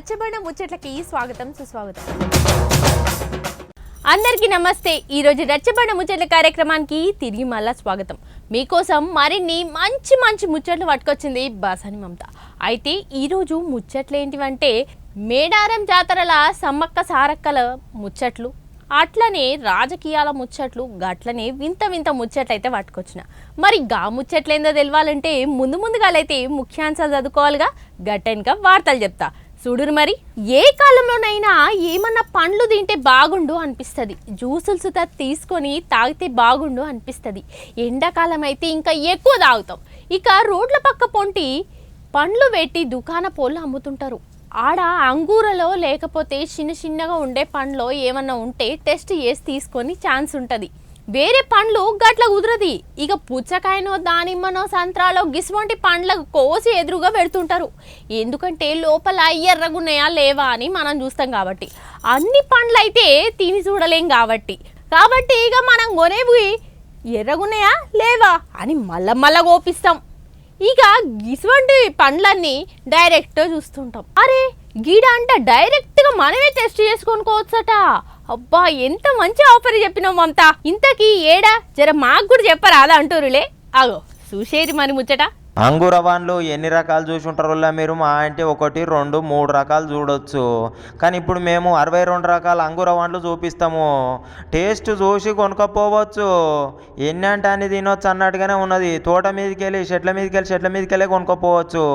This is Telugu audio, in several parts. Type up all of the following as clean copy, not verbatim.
రచ్చబండ ముచ్చట్లకి స్వాగతం సుస్వాగతం. అందరికీ నమస్తే. ఈరోజు రచ్చబండ ముచ్చట్ల కార్యక్రమానికి తిరిగి మళ్ళా స్వాగతం. మీకోసం మరిన్ని మంచి మంచి ముచ్చట్లు పట్టుకొచ్చింది బాసాని మమత. అయితే ఈరోజు ముచ్చట్లు ఏంటివంటే మేడారం జాతరల సమ్మక్క సారక్కల ముచ్చట్లు, అట్లనే రాజకీయాల ముచ్చట్లు, గట్లనే వింత వింత ముచ్చట్లు అయితే పట్టుకొచ్చిన. మరి గా ముచ్చట్లు ఏందో తెలియాలంటే ముందుగాలైతే ముఖ్యాంశాలు చదువుకోవాలిగా. గట్టెనక వార్తలు చెప్తా చూడురు. మరి ఏ కాలంలోనైనా ఏమన్నా పండ్లు తింటే బాగుండు అనిపిస్తుంది, జ్యూసులు సుతా తీసుకొని తాగితే బాగుండు అనిపిస్తుంది. ఎండాకాలం అయితే ఇంకా ఎక్కువ తాగుతాం. ఇక రోడ్ల పక్క పొంటి పండ్లు పెట్టి దుకాణ పోళ్ళు అమ్ముతుంటారు. ఆడ అంగూరలో లేకపోతే చిన్నగా ఉండే పండ్లో ఏమన్నా ఉంటే టెస్ట్ చేసి తీసుకొని ఛాన్స్ ఉంటుంది. వేరే పండ్లు గట్ల కుదరది. ఇక పుచ్చకాయనో దానిమ్మనో సంత్రాలో గిసువంటి పండ్లకు కోసి ఎదురుగా పెడుతుంటారు. ఎందుకంటే లోపల ఎర్రగున్నాయా లేవా అని మనం చూస్తాం కాబట్టి. అన్ని పండ్లు అయితే తిని చూడలేం కాబట్టి ఇక మనం కొనేవి ఎర్రగున్నాయా లేవా అని మళ్ళా కోపిస్తాం. ఇక గిసువంటి పండ్లన్నీ డైరెక్ట్ చూస్తుంటాం. అరే గీడ అంట డైరెక్ట్గా మనమే టెస్ట్ చేసుకొనుకోవచ్చట. అబ్బా ఎంత మంచి ఆఫర్ చెప్పినావు మమత. ఇంతకీ ఏడా జర మాకు కూడా చెప్పరాదా అంటూరులే. అగో చూసేది మరి ముచ్చట. అంగూర పండ్లు ఎన్ని రకాలు చూసి ఉంటారు మీరు? మా అంటే 1, 2, 3 రకాలు చూడొచ్చు. కానీ ఇప్పుడు మేము 62 రకాల అంగూర పండ్లు చూపిస్తాము. టేస్ట్ చూసి కొనుక్కోపోవచ్చు. ఎన్ని అంటే అన్ని తినొచ్చు అన్నట్టుగానే ఉన్నది. తోట మీదకి వెళ్ళి చెట్ల మీదకి వెళ్ళి కొనుక్కోపోవచ్చు.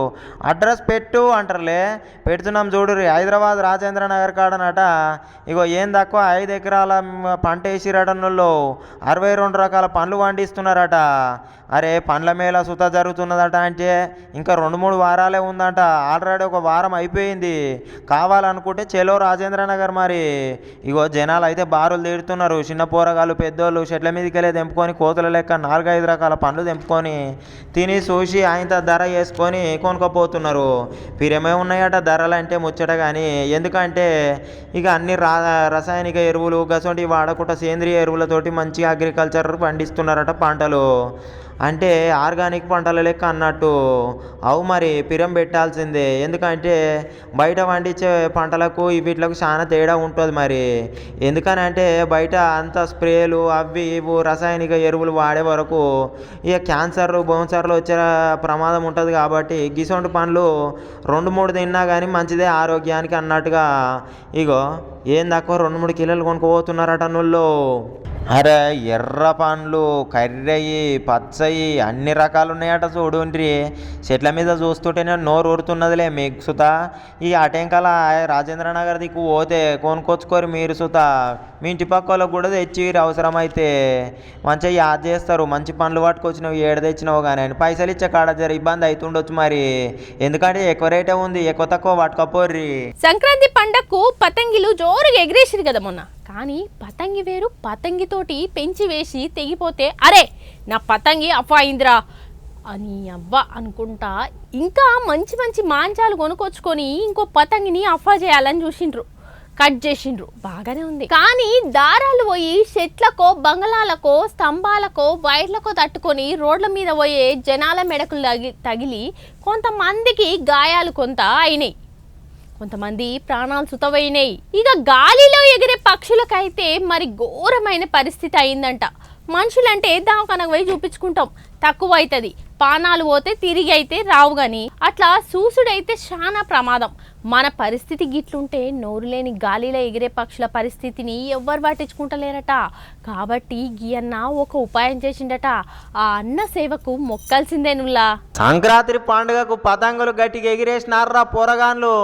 అడ్రస్ పెట్టు అంటారులే, పెడుతున్నాం చూడుర్రి. హైదరాబాద్ రాజేంద్ర నగర్ కాడనట. ఇగో ఏం తక్కువ 5 ఎకరాల పంట వేసిరటన్నుల్లో 62 రకాల పండ్లు పండిస్తున్నారట. అరే పండ్ల మేళ సుత జరుగుతున్నదట. అంటే ఇంకా 2-3 వారాలే ఉందంట. ఆల్రెడీ 1 వారం అయిపోయింది. కావాలనుకుంటే చెలో రాజేంద్ర నగర్. మరి ఇగో జనాలు అయితే బారులు తీరుతున్నారు. చిన్న పోరగాళ్ళు పెద్దోళ్ళు చెట్ల మీదకి వెళ్ళి తెంపుకొని కోతుల లెక్క 4-5 రకాల పండ్లు తెంపుకొని తిని చూసి ఆయన ధర వేసుకొని కొనుక్కపోతున్నారు. పిరమే ఉన్నాయట ధరలు అంటే ముచ్చట. కానీ ఎందుకంటే ఇక అన్ని రసాయనిక ఎరువులు గసంటి వాడకుండా సేంద్రియ ఎరువులతోటి మంచిగా అగ్రికల్చర్ పండిస్తున్నారట పంటలు. అంటే ఆర్గానిక్ పంటల లెక్క అన్నట్టు. అవు మరి పిరం పెట్టాల్సిందే. ఎందుకంటే బయట పండించే పంటలకు వీటికి చాలా తేడా ఉంటుంది. మరి ఎందుకని అంటే బయట అంత స్ప్రేలు అవి ఇవి రసాయనిక ఎరువులు వాడే వరకు ఇక క్యాన్సర్ బౌన్సర్లు వచ్చే ప్రమాదం ఉంటుంది. కాబట్టి గిసొంటి పండ్లు 2-3 తిన్నా కానీ మంచిదే ఆరోగ్యానికి అన్నట్టుగా. ఇగో ఏం తక్కువ 2-3 కిలోలు కొనుక్కోపోతున్నారట నువ్వు. అరే ఎర్ర పండ్లు కర్రయి పచ్చయి అన్ని రకాలు ఉన్నాయట. చూడుండ్రి చెట్ల మీద చూస్తుంటేనే నోరు ఊరుతున్నదిలే మీకు సుత. ఈ అటెంకల రాజేంద్ర నగర్ దిక్కు పోతే కొనుక్కొచ్చుకోరు మీరు సుత. మీ ఇంటి పక్క వాళ్ళకు కూడా తెచ్చిరు అవసరమైతే. మంచిగా యాద్ చేస్తారు. మంచి పండ్లు పట్టుకొచ్చినావు, ఏడు తెచ్చినావు కానీ అని పైసలు ఇచ్చే కాడ జర ఇబ్బంది అవుతుండొచ్చు. మరి ఎందుకంటే ఎక్కువ రేటే ఉంది, ఎక్కువ తక్కువ పట్టుకపోర్రి. సంక్రాంతి పండగకు పతంగిలు జోరుగా ఎగిరేసిరు కదా మొన్న. కానీ పతంగి వేరు, పతంగితోటి పెంచి వేసి తెగిపోతే అరే నా పతంగి అఫా అయిందిరా అని అవ్వ అనుకుంటా ఇంకా మంచి మాంచాలు కొనుక్కొచ్చుకొని ఇంకో పతంగిని అఫా చేయాలని చూసిండ్రు, కట్ చేసిండ్రు. బాగానే ఉంది. కానీ దారాలు పోయి చెట్లకో బంగళాలకో స్తంభాలకో వైర్లకో తట్టుకొని రోడ్ల మీద పోయే జనాల మెడకులు తగిలి కొంతమందికి గాయాలు కొంత అయినాయి, కొంతమంది ప్రాణాలు సుతవైనాయి. ఇక గాలిలో ఎగిరే పక్షులకైతే మరి ఘోరమైన పరిస్థితి అయిందంట. మనుషులంటే దావకనకు పోయి చూపించుకుంటాం, తక్కువ అవుతుంది. పానాలు పోతే తిరిగి అయితే రావు. కానీ అట్లా చూసుడైతే చాలా ప్రమాదం. మన పరిస్థితి గిట్లుంటే నోరు లేని గాలిలో ఎగిరే పక్షుల పరిస్థితిని ఎవ్వరు పట్టించుకుంటలేరట. కాబట్టి గీ అన్న ఒక ఉపాయం చేసిండట. ఆ అన్న సేవకు మొక్కాల్సిందేనుల్లా. సంక్రాంతి పండుగకు పతంగులు గట్టిగా ఎగిరేసినారా పోరగాన్లు.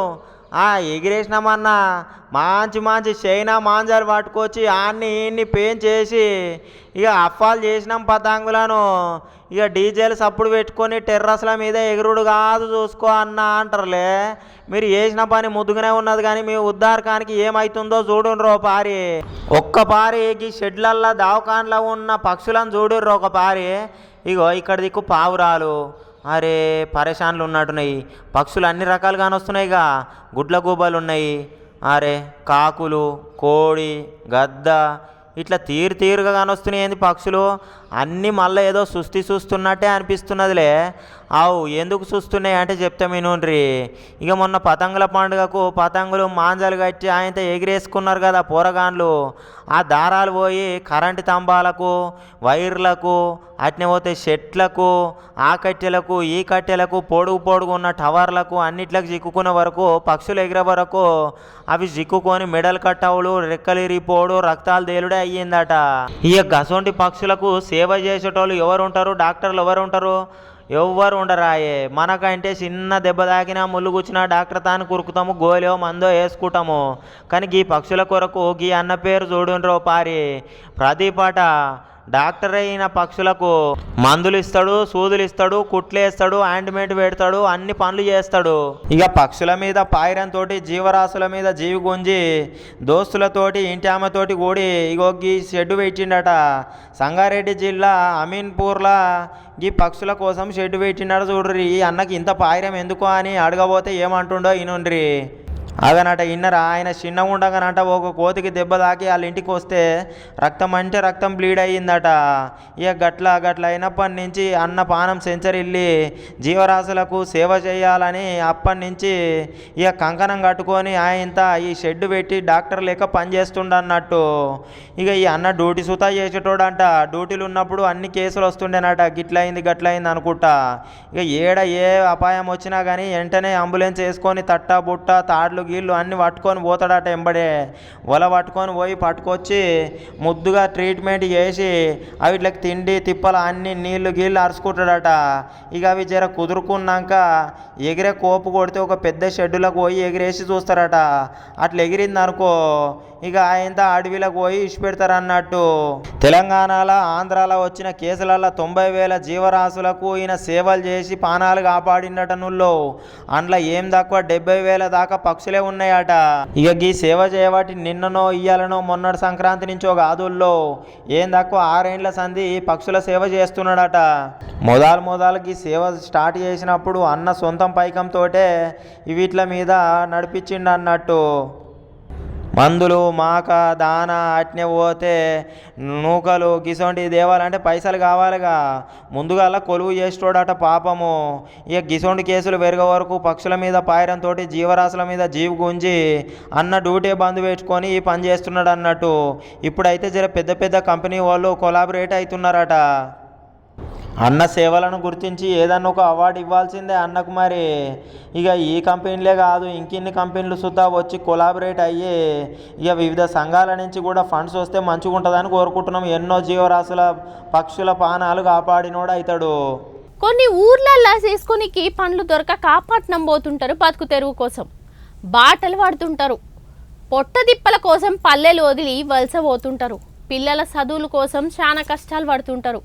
ఎగిరేసినామన్నా మంచి చైనా మాంజాలు పట్టుకొచ్చి ఇన్ని చేసి ఇక అఫాలు చేసినాం పతంగులను. ఇక డీజేలు సప్పుడు పెట్టుకొని టెర్రస్ల మీద ఎగురుడు కాదు చూసుకో అన్న అంటారులే. మీరు చేసిన పని ముద్దుగానే ఉన్నది. కానీ మీ ఉద్ధారకానికి ఏమవుతుందో చూడుండ్రు పారి. ఒక్క పారి ఈ షెడ్లల్లో దావకాన్లో ఉన్న పక్షులను చూడుర్రు ఒక పారి. ఇగో ఇక్కడ దిక్కు పావురాలు, అరే పరేషాన్లు ఉన్నట్టున్నాయి. పక్షులు అన్ని రకాలుగానే వస్తున్నాయిగా. గుడ్ల గూబలు ఉన్నాయి, అరే కాకులు, కోడి, గద్ద ఇట్లా తీరుగా కానొస్తున్నాయి ఏంది పక్షులు అన్నీ మళ్ళీ ఏదో చూస్తున్నట్టే అనిపిస్తున్నదిలే. అవు ఎందుకు చూస్తున్నాయి అంటే చెప్తా వినుండ్రి. ఇక మొన్న పతంగుల పండుగకు పతంగులు మాంజాలు కట్టి ఆయనతో ఎగిరేసుకున్నారు కదా పోరగాన్లు. ఆ దారాలు పోయి కరెంటు స్తంభాలకు వైర్లకు అట్నే పోతే చెట్లకు ఆ కట్టెలకు ఈ కట్టెలకు పొడుగు ఉన్న టవర్లకు అన్నిట్లకు చిక్కుకునే వరకు పక్షులు ఎగిరే వరకు అవి చిక్కుకొని మెడల్ కట్టవులు రెక్కలిరిపోడు రక్తాలు తేలుడే అయ్యిందట. ఇక గసొంటి పక్షులకు సేవ చేసేటోళ్ళు ఎవరు ఉంటారు? డాక్టర్లు ఎవరు ఉంటారు? ఎవ్వరు ఉండరాయే. మనకంటే చిన్న దెబ్బ తాకినా ముళ్ళు కూర్చున్నా డాక్టర్ తాను కురుకుతాము, గోలో మందో వేసుకుంటాము. కానీ గీ పక్షుల కొరకు గీ అన్న పేరు చూడుండ్రో పారి. ప్రదీపట డాక్టర్ అయిన పక్షులకు మందులు ఇస్తాడు, సూదులు ఇస్తాడు, కుట్లు వేస్తాడు, ఆయింట్మెంట్ పెడతాడు, అన్ని పనులు చేస్తాడు. ఇక పక్షుల మీద పాయిరంతో జీవరాశుల మీద జీవి గుంజి దోస్తులతోటి ఇంటి ఆమెతోటి కూడి ఇగో గీ షెడ్డు పెట్టిండట. సంగారెడ్డి జిల్లా అమీన్పూర్లా ఈ పక్షుల కోసం షెడ్డు పెట్టినాడు చూడ్రి. ఈ అన్నకి ఇంత పాయిరం ఎందుకు అని అడగబోతే ఏమంటుండో ఇనుండ్రి. అదనట ఇన్నరా ఆయన చిన్నగా ఉండగానట ఒక కోతికి దెబ్బ తాకి వాళ్ళ ఇంటికి వస్తే రక్తం అంటే రక్తం బ్లీడ్ అయ్యిందట. ఇక గట్ల అయినప్పటి నుంచి అన్న పానం సెంచరిల్లి జీవరాశులకు సేవ చేయాలని అప్పటి నుంచి ఇక కంకణం కట్టుకొని ఆయనంత ఈ షెడ్డు పెట్టి డాక్టర్ లెక్క పనిచేస్తుండన్నట్టు. ఇక ఈ అన్న డ్యూటీ సుతా చేసేటోడంట. డ్యూటీలు ఉన్నప్పుడు అన్ని కేసులు వస్తుండేనట. గట్లయింది అనుకుంటా. ఇక ఏ అపాయం వచ్చినా కానీ వెంటనే అంబులెన్స్ వేసుకొని తట్టా బుట్ట తాడ్లు గీళ్ళు అన్నీ పట్టుకొని పోతాడట. ఎంబడే వల పట్టుకొని పోయి పట్టుకొచ్చి ముద్దుగా ట్రీట్మెంట్ చేసి అవిట్లకి తిండి తిప్పల అన్ని నీళ్ళు గీళ్ళు అరుచుకుంటాడట. ఇక అవి జర కుదురుకున్నాక ఎగిరే కోపు కొడితే ఒక పెద్ద షెడ్డులకు పోయి ఎగిరేసి చూస్తారట. అట్లా ఎగిరింది అనుకో ఇక ఆయన అడవిలకు పోయి ఇచ్చిపెడతారు అన్నట్టు. తెలంగాణలో ఆంధ్రాలో వచ్చిన కేసులలో 90,000 జీవరాశులకు ఈయన సేవలు చేసి పానాలు కాపాడినట. నుల్లో అందులో ఏం తక్కువ 70,000 దాకా పక్షులే ఉన్నాయట. ఇక ఈ సేవ చేయబట్టి నిన్ననో ఇయ్యాలనో మొన్నటి సంక్రాంతి నుంచో కాదుల్లో ఏం తక్కువ 6 ఏళ్ల సంధి పక్షుల సేవ చేస్తున్నాడట. మొదలుకి సేవ స్టార్ట్ చేసినప్పుడు అన్న సొంతం పైకంతో వీట్ల మీద నడిపించిండు అన్నట్టు. మందులు మాక దానా అట్నే పోతే నూకలు గిసొంటి దేవాలంటే పైసలు కావాలిగా. ముందుగా కొలువు చేసేటోడట పాపము. ఇక గిసొంటి కేసులు పెరిగే వరకు పక్షుల మీద పాయరంతో జీవరాశుల మీద జీవి గుంజి అన్న డ్యూటీ బంద్ పెట్టుకొని ఈ పని చేస్తున్నాడు అన్నట్టు. ఇప్పుడైతే జర పెద్ద కంపెనీ వాళ్ళు కొలాబరేట్ అవుతున్నారట. అన్న సేవలను గుర్తించి ఏదన్నా ఒక అవార్డు ఇవ్వాల్సిందే అన్నకు. మరి ఇక ఈ కంపెనీలే కాదు ఇంకిన్ని కంపెనీలు సుద్ధా వచ్చి కొలాబరేట్ అయ్యి ఇక వివిధ సంఘాల నుంచి కూడా ఫండ్స్ వస్తే మంచిగా ఉంటుందని కోరుకుంటున్నాం. ఎన్నో జీవరాశుల పక్షుల పానాలు కాపాడినోడు అవుతాడు. కొన్ని ఊర్లల్లో చేసుకునికి పండ్లు దొరక కాపాట్నం పోతుంటారు. బతుకు తెరువు కోసం బాటలు పడుతుంటారు. పొట్టదిప్పల కోసం పల్లెలు వదిలి వలస పోతుంటారు. పిల్లల చదువుల కోసం చాలా కష్టాలు పడుతుంటారు.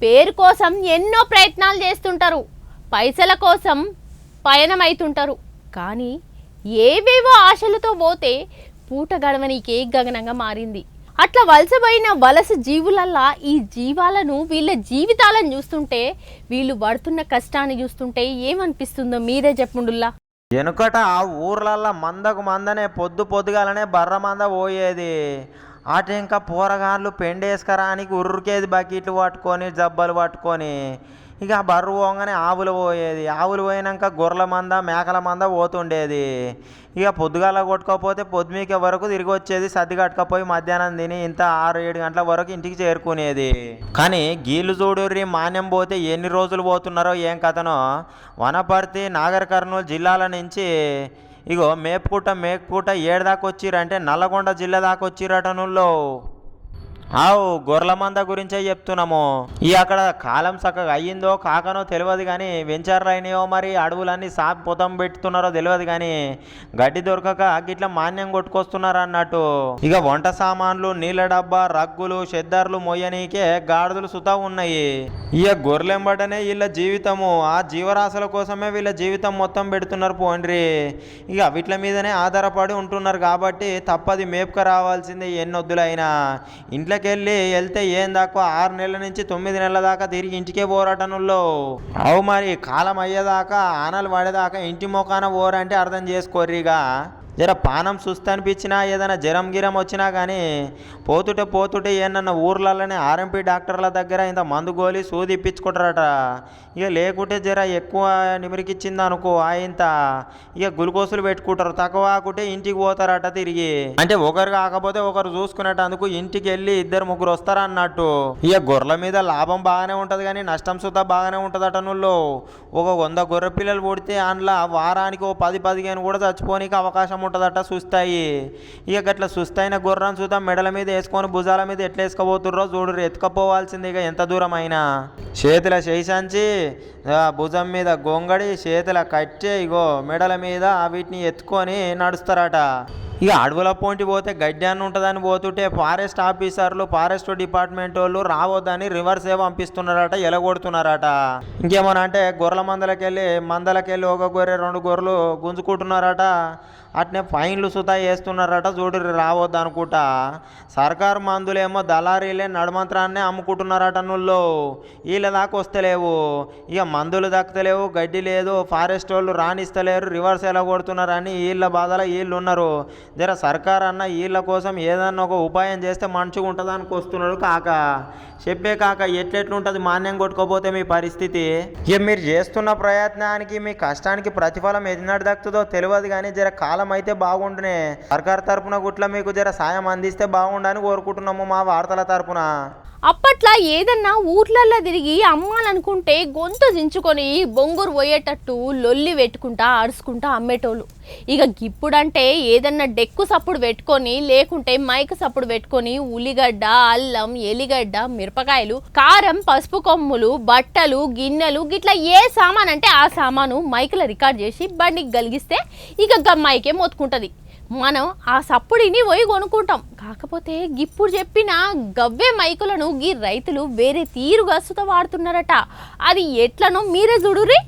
పేరు కోసం ఎన్నో ప్రయత్నాలు చేస్తుంటారు. పైసల కోసం పయనమవుతుంటారు. కానీ ఏవేవో ఆశలతో పోతే పూట గడవనీకే గగనంగా మారింది. అట్లా వలసపోయిన వలస జీవులల్లా ఈ జీవాలను వీళ్ళ జీవితాలను చూస్తుంటే వీళ్ళు పడుతున్న కష్టాన్ని చూస్తుంటే ఏమనిపిస్తుందో మీరే చెప్పుండుల్లా. వెనుకట ఆ ఊర్లల్లో మందనే పొద్దుగాలనే బర్ర మంద పోయేది. అటు ఇంకా పోరగాళ్ళు పెండేసుకరానికి ఉర్రుకేది బకెట్లు పట్టుకొని జబ్బలు పట్టుకొని ఇక బర్రు పోగానే ఆవులు పోయేది. ఆవులు పోయినాక గొర్రెల మంద మేకల మంద పోతుండేది. ఇక పొద్దుగాల కొట్టుకోకపోతే పొద్దుమీక వరకు తిరిగి వచ్చేది. సర్ది కట్టుకపోయి మధ్యాహ్నం తిని ఇంత 6-7 గంటల వరకు ఇంటికి చేరుకునేది. కానీ గీళ్ళు చూడుర్రి మాన్యం పోతే ఎన్ని రోజులు పోతున్నారో ఏం కథనో. వనపర్తి నాగర్ కర్నూలు జిల్లాల నుంచి ఇగో మేపుకుంట 7 దాకా వచ్చిరంటే నల్లగొండ జిల్లా దాకా వచ్చిరట. నుల్లో ఆవు గొర్రెల మంద గురించే చెప్తున్నాము. ఈ అక్కడ కాలం చక్కగా అయ్యిందో కాకనో తెలియదు కానీ వెంచర్లు అయినాయో మరి అడవులన్నీ సాగు పొతం పెట్టుతున్నారో తెలియదు కానీ గడ్డి దొరకక గిట్లా మాన్యం కొట్టుకొస్తున్నారు అన్నట్టు. ఇక వంట సామాన్లు నీళ్ళ డబ్బా రగ్గులు షెద్దర్లు మొయ్యనీకే గాడిదలు సుతా ఉన్నాయి. ఇక గొర్రెలెంబటనే వీళ్ళ జీవితము. ఆ జీవరాశుల కోసమే వీళ్ళ జీవితం మొత్తం పెడుతున్నారు పోండ్రి. ఇక వీట్ల మీదనే ఆధారపడి ఉంటున్నారు కాబట్టి తప్పది మేపుక రావాల్సిందే ఎన్నొద్దులైనా. ఇంట్లోకి వెళ్తే ఏం దాకా 6 నెలల నుంచి 9 నెలల దాకా తిరిగి ఇంటికే పోరాటనుల్లో. అవు మరి కాలం అయ్యేదాకా ఆనలు పడేదాకా ఇంటి మొఖాన పోరంటే అర్థం చేసుకోర్రిగా. జర పానం సుస్థ అనిపించినా ఏదైనా జ్వరం గిరం వచ్చినా కానీ పోతుంటే ఏమన్నా ఊర్లలోనే ఆర్ఎంపీ డాక్టర్ల దగ్గర ఇంత మందు గోలి సూది ఇప్పించుకుంటారట. ఇక లేకుంటే జర ఎక్కువ నిమిరికిచ్చింది అనుకో ఇంత ఇక గ్లూకోజులు పెట్టుకుంటారు, తక్కువ ఆకుంటే ఇంటికి పోతారట తిరిగి. అంటే ఒకరు కాకపోతే ఒకరు చూసుకునేటందుకు ఇంటికి వెళ్ళి 2-3 వస్తారు అన్నట్టు. ఇక గొర్రెల మీద లాభం బాగానే ఉంటుంది కానీ నష్టం సుతా బాగానే ఉంటుందట. నువ్వు ఒక 100 గొర్రె పిల్లలు పుడితే అందులో వారానికి 10-15 కూడా చచ్చిపోనికి అవకాశం ఉంటుందట సుస్తాయి. ఇక గట్ల సుస్తైన గొర్రెను చూద్దాం మెడల మీద వేసుకొని భుజాల మీద ఎట్లా వేసుకపోతుర్రో చూడు. ఎత్తుకపోవాల్సింది ఇక ఎంత దూరం అయినా. చేతుల చేసంచి భుజం మీద గొంగడి చేతుల కట్టే ఇగో మెడల మీద వీటిని ఎత్తుకొని నడుస్తారట. ఇక అడవుల పోంటి పోతే గడ్డి అని ఉంటుందని పోతుంటే ఫారెస్ట్ ఆఫీసర్లు ఫారెస్ట్ డిపార్ట్మెంట్ వాళ్ళు రావద్దని రివర్సే పంపిస్తున్నారట, ఎలగొడుతున్నారట. ఇంకేమన్నా అంటే గొర్రెల మందలకెళ్ళి ఒక గొర్రె 2 గొర్రెలు గుంజుకుంటున్నారట. అట్నే ఫైన్లు సుతా వేస్తున్నారట చూడు రావద్దు అనుకుంటా. సర్కారు మందులేమో దళారీలే నడుమంత్రాన్నే అమ్ముకుంటున్నారట. నువ్వు వీళ్ళ దాకా వస్తలేవు, ఇక మందులు దక్కలేవు, గడ్డి లేదు, ఫారెస్ట్ వాళ్ళు రానిస్తలేరు, రివర్స్ ఎలా కొడుతున్నారని వీళ్ళ బాధలో వీళ్ళు ఉన్నారు. జర సర్కార్ అన్న వీళ్ళ కోసం ఏదన్నా ఒక ఉపాయం చేస్తే మంచిగా ఉంటుందానికి వస్తున్నాడు కాక. చెప్పే కాక ఎట్లెట్లుంటుంది మాన్యం కొట్టుకోపోతే మీ పరిస్థితి. ఇక మీరు చేస్తున్న ప్రయత్నానికి మీ కష్టానికి ప్రతిఫలం ఎన్నడు దక్కుతుందో తెలియదు కానీ జర కాలం అయితే బాగుండునే. సర్కార్ తరపున గుట్ల మీకు జర సాయం అందిస్తే బాగుండని కోరుకుంటున్నాము మా వార్తల తరపున. అప్పట్లో ఏదన్నా ఊర్లల్లో తిరిగి అమ్మాలనుకుంటే గొంతు దించుకొని బొంగురు పోయేటట్టు లొల్లి పెట్టుకుంటా అరుచుకుంటా అమ్మేటోళ్ళు. ఇక ఇప్పుడంటే ఏదన్నా డెక్కు సప్పుడు పెట్టుకొని లేకుంటే మైక్ సప్పుడు పెట్టుకొని ఉల్లిగడ్డ, అల్లం, ఎలిగడ్డ, మిరపకాయలు, కారం, పసుపు కొమ్ములు, బట్టలు, గిన్నెలు గిట్లా ఏ సామాన్ అంటే ఆ సామాను మైకులో రికార్డ్ చేసి బండికి గలిగిస్తే ఇక మైకే మొత్తుకుంటుంది. మనం ఆ సప్పుడిని పోయి కొనుక్కుంటాం. కాకపోతే ఇప్పుడు చెప్పిన గవ్వే మైకులను గీ రైతులు వేరే తీరుగా సుత వాడుతున్నారట. అది ఎట్లనో మీరే చూడుర్రి.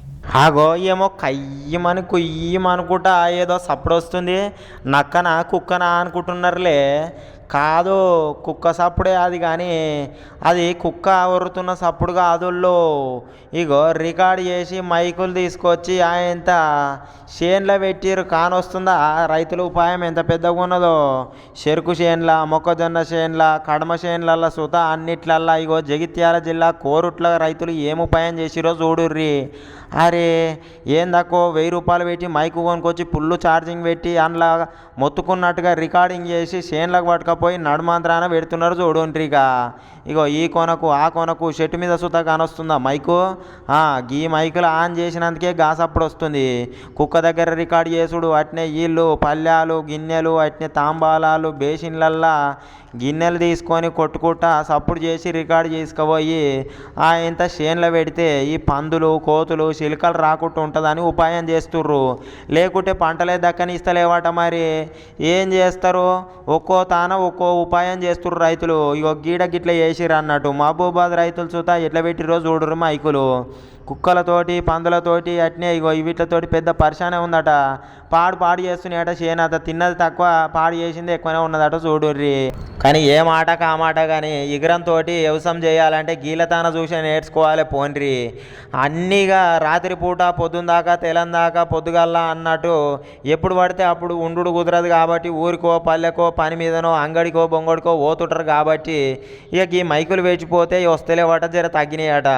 ఆగో ఏమో కయ్యమని కుయ్యమనుకుంటా ఏదో సప్పుడు వస్తుంది. నక్కన కుక్కన అనుకుంటున్నారులే. కాదు కుక్క సప్పుడే అది, కానీ అది కుక్క ఒరుతున్న సప్పుడు కాదుల్లో. ఇగో రికార్డ్ చేసి మైకులు తీసుకొచ్చి ఎంత చేన్లో పెట్టిరు కానొస్తుందా. రైతుల ఉపాయం ఎంత పెద్దగా ఉన్నదో. చెరుకు చేన్ల, మొక్కజొన్న చేన్ల, కడమ చేన్లల్లో సుత అన్నిట్లల్లా ఇగో జగిత్యాల జిల్లా కోరుట్ల రైతులు ఏం ఉపాయం చేసిరో చూడుర్రి. అరే ఏందక్కో 1000 రూపాయలు పెట్టి మైకు కొనుక్కొచ్చి ఫుల్ ఛార్జింగ్ పెట్టి అందులో మొత్తుకున్నట్టుగా రికార్డింగ్ చేసి చేన్లకు పట్టుకపోయి నడుమంత్రాన పెడుతున్నారు చూడుంట్రిగా. ఇగో ఈ కొనకు ఆ కొనకు చెట్టు మీద సుతా కానొస్తుందా మైకు. గీ మైకులు ఆన్ చేసినందుకే గాసప్పుడు వస్తుంది. కుక్క దగ్గర రికార్డ్ చేసుడు, అట్నే వీళ్ళు పళ్ళాలు, గిన్నెలు, అట్నే తాంబాలాలు, బేసిన్లల్లా గిన్నెలు తీసుకొని కొట్టుకుంటా సప్పుడు చేసి రికార్డు చేసుకుపోయి ఇంత చేన్లో పెడితే ఈ పందులు, కోతులు, చిలుకలు రాకుండా ఉంటుందని ఉపాయం చేస్తుర్రు. లేకుంటే పంటలే దక్కనిస్తలేవాట. మరి ఏం చేస్తారు? ఒక్కో ఉపాయం చేస్తుర్రు రైతులు. ఇగో గీడ గిట్ల చేసిర్రు అన్నట్టు. మహబూబాద్ రైతులు చూతా ఎట్లా పెట్టిర్రో చూడుర్రు మైకులు. కుక్కలతోటి, పందులతోటి, అట్నే ఇగో వీటితోటి పెద్ద పరిశానే ఉందట. పాడు చేస్తున్నాయట చేనత. తిన్నది తక్కువ, పాడు చేసింది ఎక్కువనే ఉన్నదట చూడుర్రి. కానీ ఏ మాటకు ఆ మాట. కానీ ఇగరంతో వ్యవసాయం చేయాలంటే గీలతాన చూసి నేర్చుకోవాలి పోన్రి. అన్నీగా రాత్రిపూట పొద్దుందాకా తెలందాకా పొద్దుగల్లా అన్నట్టు ఎప్పుడు పడితే అప్పుడు ఉండు కుదరదు కాబట్టి ఊరికో పల్లెకో పని మీదనో అంగడికో బొంగడికో పోతుంటారు కాబట్టి ఇక ఈ మైకులు వేచిపోతే వస్తలేవట, జర తగ్గినాయట.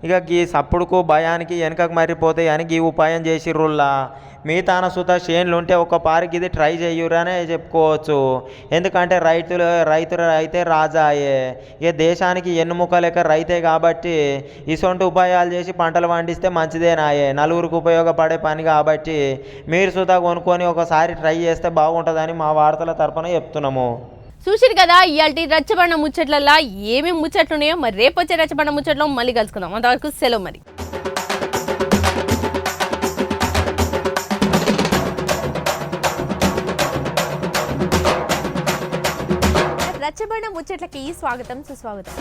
ఇక గీ సప్పుడుకు భయానికి వెనకకు మరిపోతాయి అని గీ ఉపాయం చేసిర్రుల్లా. మీ తాన సుత చేన్లు ఉంటే ఒక పారికి ఇది ట్రై చేయురనే చెప్పుకోవచ్చు. ఎందుకంటే రైతులు అయితే రాజాయే. ఇక దేశానికి ఎన్నుముక లెక్క రైతే కాబట్టి ఇసొంటి ఉపాయాలు చేసి పంటలు పండిస్తే మంచిదేనాయే, నలుగురికి ఉపయోగపడే పని కాబట్టి మీరు సుత కొనుక్కొని ఒకసారి ట్రై చేస్తే బాగుంటుందని మా వార్తల తరపున చెప్తున్నాము. చూసిరు కదా ఇయాల్టి రచ్చబండ ముచ్చట్లల్లా ఏమేమి ముచ్చట్లు ఉన్నాయో. మరి రేపు వచ్చే రచ్చబండ ముచ్చట్లో మళ్ళీ కలుసుకుందాం. అంతవరకు సెలవు. మరి రచ్చబండ ముచ్చట్లకి స్వాగతం సుస్వాగతం.